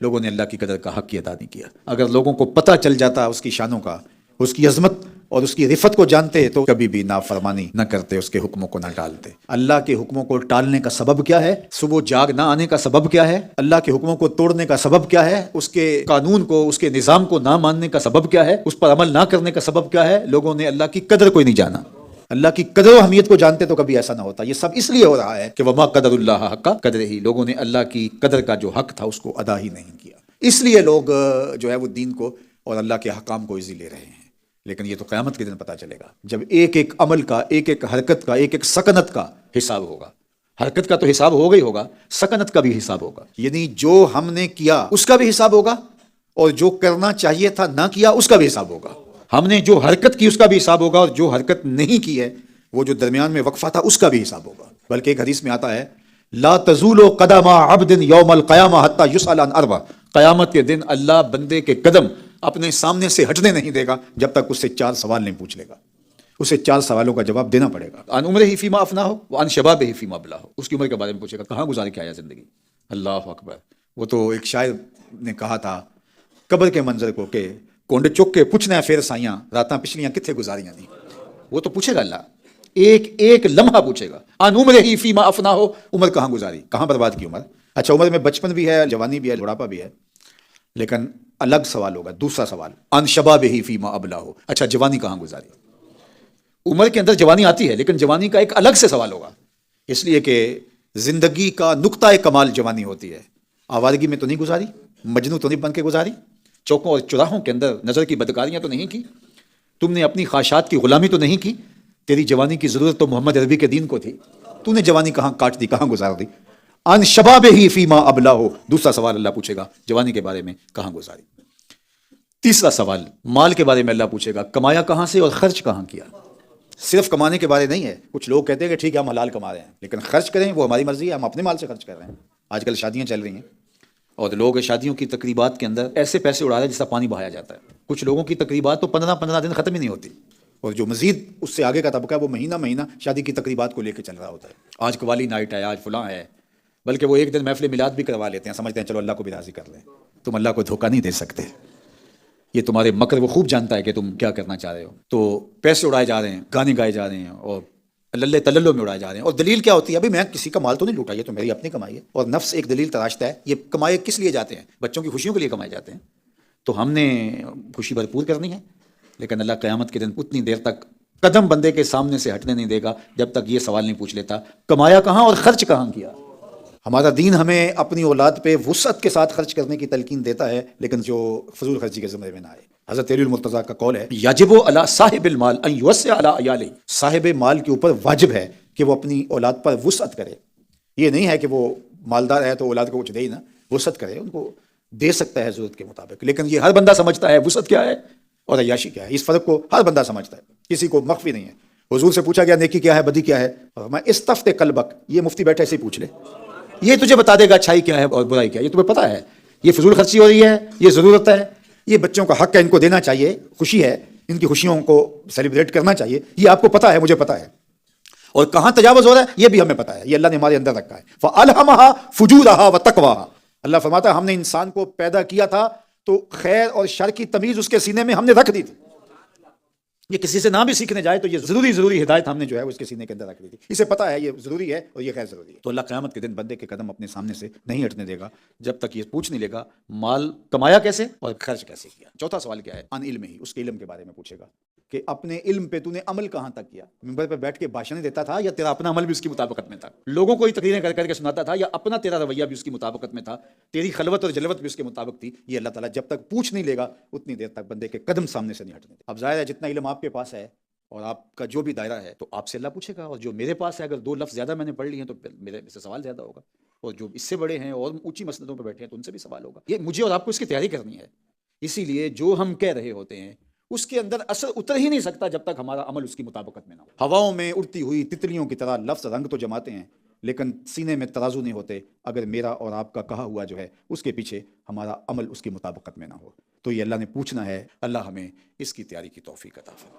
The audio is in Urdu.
لوگوں نے اللہ کی قدر کا حق کی ادا نہیں کیا۔ اگر لوگوں کو پتہ چل جاتا اس کی شانوں کا، اس کی عظمت اور اس کی رفت کو جانتے تو کبھی بھی نافرمانی نہ کرتے، اس کے حکموں کو نہ ٹالتے۔ اللہ کے حکموں کو ٹالنے کا سبب کیا ہے؟ صبح جاگ نہ آنے کا سبب کیا ہے؟ اللہ کے حکموں کو توڑنے کا سبب کیا ہے؟ اس کے قانون کو، اس کے نظام کو نہ ماننے کا سبب کیا ہے؟ اس پر عمل نہ کرنے کا سبب کیا ہے؟ لوگوں نے اللہ کی قدر کو ہی نہیں جانا۔ اللہ کی قدر و اہمیت کو جانتے تو کبھی ایسا نہ ہوتا۔ یہ سب اس لیے ہو رہا ہے کہ وما قدر اللہ حق قدر ہی، لوگوں نے اللہ کی قدر کا جو حق تھا اس کو ادا ہی نہیں کیا۔ اس لیے لوگ جو ہے وہ دین کو اور اللہ کے احکام کو ایزی لے رہے ہیں۔ لیکن یہ تو قیامت کے دن پتہ چلے گا، جب ایک ایک عمل کا، ایک ایک حرکت کا، ایک ایک سکنت کا حساب ہوگا۔ حرکت کا تو حساب ہوگا ہی ہوگا، سکنت کا بھی حساب ہوگا، یعنی جو ہم نے کیا اس کا بھی حساب ہوگا، اور جو کرنا چاہیے تھا نہ کیا اس کا بھی حساب ہوگا۔ ہم نے جو حرکت کی اس کا بھی حساب ہوگا، اور جو حرکت نہیں کی ہے، وہ جو درمیان میں وقفہ تھا، اس کا بھی حساب ہوگا۔ بلکہ ایک حدیث میں آتا ہے لا تزول قدم عبد یوم القیامہ حتی یسأل عن اربع، قیامت کے دن اللہ بندے کے قدم اپنے سامنے سے ہٹنے نہیں دے گا جب تک اس سے 4 سوال نہیں پوچھ لے گا۔ اسے 4 سوالوں کا جواب دینا پڑے گا۔ عن عمرہ فیما افناہ وعن شبابہ فیما ابلاہ، اس کی عمر کے بارے میں پوچھے گا، کہاں گزارے کیا ہے زندگی۔ اللہ اکبر۔ وہ تو ایک شاعر نے کہا تھا قبر کے منظر کو کہ کونڈ چک کے پوچھنا پھر سائیاں راتاں پچھلیاں کتنے گزاریاں نہیں۔ وہ تو پوچھے گا اللہ، ایک ایک لمحہ پوچھے گا۔ عن عمرہ فیما افناہ، عمر کہاں گزاری، کہاں برباد کی عمر۔ اچھا، عمر میں بچپن بھی ہے، جوانی بھی ہے، بڑھاپا بھی ہے، لیکن الگ سوال ہوگا۔ دوسرا سوال عن شبابہ فیما ابلاہ، اچھا جوانی کہاں گزاری۔ عمر کے اندر جوانی آتی ہے، لیکن جوانی کا ایک الگ سے سوال ہوگا، اس لیے کہ زندگی کا نقطۂ کمال جوانی ہوتی ہے۔ آوارگی میں تو نہیں گزاری، مجنوں تو نہیں بن کے گزاری، چوکوں اور چوراہوں کے اندر نظر کی بدکاریاں تو نہیں کی، تم نے اپنی خواہشات کی غلامی تو نہیں کی۔ تیری جوانی کی ضرورت تو محمد عربی کے دین کو تھی، تو نے جوانی کہاں کاٹ دی، کہاں گزار دی۔ عن شبابہ فیما ابلاہ، دوسرا سوال اللہ پوچھے گا جوانی کے بارے میں، کہاں گزاری۔ تیسرا سوال مال کے بارے میں اللہ پوچھے گا، کمایا کہاں سے اور خرچ کہاں کیا۔ صرف کمانے کے بارے نہیں ہے، کچھ لوگ کہتے ہیں کہ ٹھیک ہے ہم حلال کما رہے ہیں، لیکن خرچ کریں وہ ہماری مرضی ہے، ہم اپنے مال سے خرچ کر رہے ہیں۔ آج کل شادیاں چل رہی ہیں اور لوگ شادیوں کی تقریبات کے اندر ایسے پیسے اڑا رہے ہیں جیسا پانی بہایا جاتا ہے۔ کچھ لوگوں کی تقریبات تو 15 دن ختم ہی نہیں ہوتی، اور جو مزید اس سے آگے کا طبقہ ہے وہ مہینہ مہینہ شادی کی تقریبات کو لے کے چل رہا ہوتا ہے۔ آج قوالی نائٹ ہے، آج فلاں ہے، بلکہ وہ ایک دن محفل میلاد بھی کروا لیتے ہیں، سمجھتے ہیں چلو اللہ کو بھی راضی کر لیں۔ تم اللہ کو دھوکہ نہیں دے سکتے، یہ تمہارے مکر وہ خوب جانتا ہے کہ تم کیا کرنا چاہ رہے ہو۔ تو پیسے اڑائے جا رہے ہیں، گانے گائے جا رہے ہیں، اور للے تللوں میں اڑائے جا رہے ہیں۔ اور دلیل کیا ہوتی ہے؟ ابھی میں کسی کا مال تو نہیں لوٹا، یہ تو میری اپنی کمائی ہے۔ اور نفس ایک دلیل تراشتا ہے، یہ کمائے کس لیے جاتے ہیں؟ بچوں کی خوشیوں کے لیے کمائے جاتے ہیں۔ تو ہم نے خوشی بھرپور کرنی ہے، لیکن اللہ قیامت کے دن اتنی دیر تک قدم بندے کے سامنے سے ہٹنے نہیں دے گا جب تک یہ سوال نہیں پوچھ لیتا کمایا کہاں اور خرچ کہاں کیا۔ ہمارا دین ہمیں اپنی اولاد پہ وسعت کے ساتھ خرچ کرنے کی تلقین دیتا ہے، لیکن جو فضول خرچی کے زمرے میں نہ آئے۔ حضرت علی المرتضیٰ کا قول ہے یجب علی صاحب المال ان یوسع علی عیالہ، صاحب مال کے اوپر واجب ہے کہ وہ اپنی اولاد پر وسعت کرے۔ یہ نہیں ہے کہ وہ مالدار ہے تو اولاد کو کچھ دے ہی نہ، وسعت کرے، ان کو دے سکتا ہے ضرورت کے مطابق۔ لیکن یہ ہر بندہ سمجھتا ہے وسعت کیا ہے اور عیاشی کیا ہے، اس فرق کو ہر بندہ سمجھتا ہے، کسی کو مخفی نہیں ہے۔ حضور سے پوچھا گیا نیکی کیا ہے، بدی کیا ہے، اور میں استفت قلبک، یہ مفتی بیٹھے سے ہی پوچھ لے، یہ تجھے بتا دے گا اچھائی کیا ہے اور برائی کیا ہے، یہ تمہیں پتہ ہے۔ یہ فضول خرچی ہو رہی ہے، یہ ضرورت ہے، یہ بچوں کا حق ہے، ان کو دینا چاہیے، خوشی ہے، ان کی خوشیوں کو سیلیبریٹ کرنا چاہیے، یہ آپ کو پتہ ہے، مجھے پتہ ہے۔ اور کہاں تجاوز ہو رہا ہے یہ بھی ہمیں پتہ ہے، یہ اللہ نے ہمارے اندر رکھا ہے۔ فَأَلْهَمَهَا فُجُورَهَا وَتَقْوَاهَا، اللہ فرماتا ہے ہم نے انسان کو پیدا کیا تھا تو خیر اور شر کی تمیز اس کے سینے میں ہم نے رکھ دی تھی۔ یہ کسی سے نہ بھی سیکھنے جائے تو یہ ضروری ہدایت ہم نے جو ہے اس کے سینے کے اندر رکھ دی تھی، اسے پتہ ہے یہ ضروری ہے اور یہ غیر ضروری ہے۔ تو اللہ قیامت کے دن بندے کے قدم اپنے سامنے سے نہیں ہٹنے دے گا جب تک یہ پوچھ نہیں لے گا مال کمایا کیسے اور خرچ کیسے کیا۔ چوتھا سوال کیا ہے؟ عن علم ہی، اس کے علم کے بارے میں پوچھے گا کہ اپنے علم پہ تو نے عمل کہاں تک کیا۔ ممبر پہ بیٹھ کے بھاشن دیتا تھا یا تیرا اپنا عمل بھی اس کی مطابقت میں تھا؟ لوگوں کو ہی تقریریں کر کے سناتا تھا یا اپنا تیرا رویہ بھی اس کی مطابقت میں تھا؟ تیری خلوت اور جلوت بھی اس کے مطابق تھی؟ یہ اللہ تعالیٰ جب تک پوچھ نہیں لے گا اتنی دیر تک بندے کے قدم سامنے سے نہیں ہٹنے دے۔ اب ظاہر ہے جتنا علم آپ کے پاس ہے اور آپ کا جو بھی دائرہ ہے تو آپ سے اللہ پوچھے گا، اور جو میرے پاس ہے اگر 2 لفظ زیادہ میں نے پڑھ لی ہیں تو میرے سے سوال زیادہ ہوگا، اور جو اس سے بڑے ہیں اور اونچی مسندوں پہ بیٹھے ہیں تو ان سے بھی سوال ہوگا۔ یہ مجھے اور آپ کو اس کی تیاری کرنی ہے، اسی لیے جو ہم کہہ رہے ہوتے ہیں اس کے اندر اثر اتر ہی نہیں سکتا جب تک ہمارا عمل اس کی مطابقت میں نہ ہو۔ ہواؤں میں اڑتی ہوئی تتلیوں کی طرح لفظ رنگ تو جماتے ہیں لیکن سینے میں ترازو نہیں ہوتے اگر میرا اور آپ کا کہا ہوا جو ہے اس کے پیچھے ہمارا عمل اس کی مطابقت میں نہ ہو۔ تو یہ اللہ نے پوچھنا ہے، اللہ ہمیں اس کی تیاری کی توفیق عطا فرمائے۔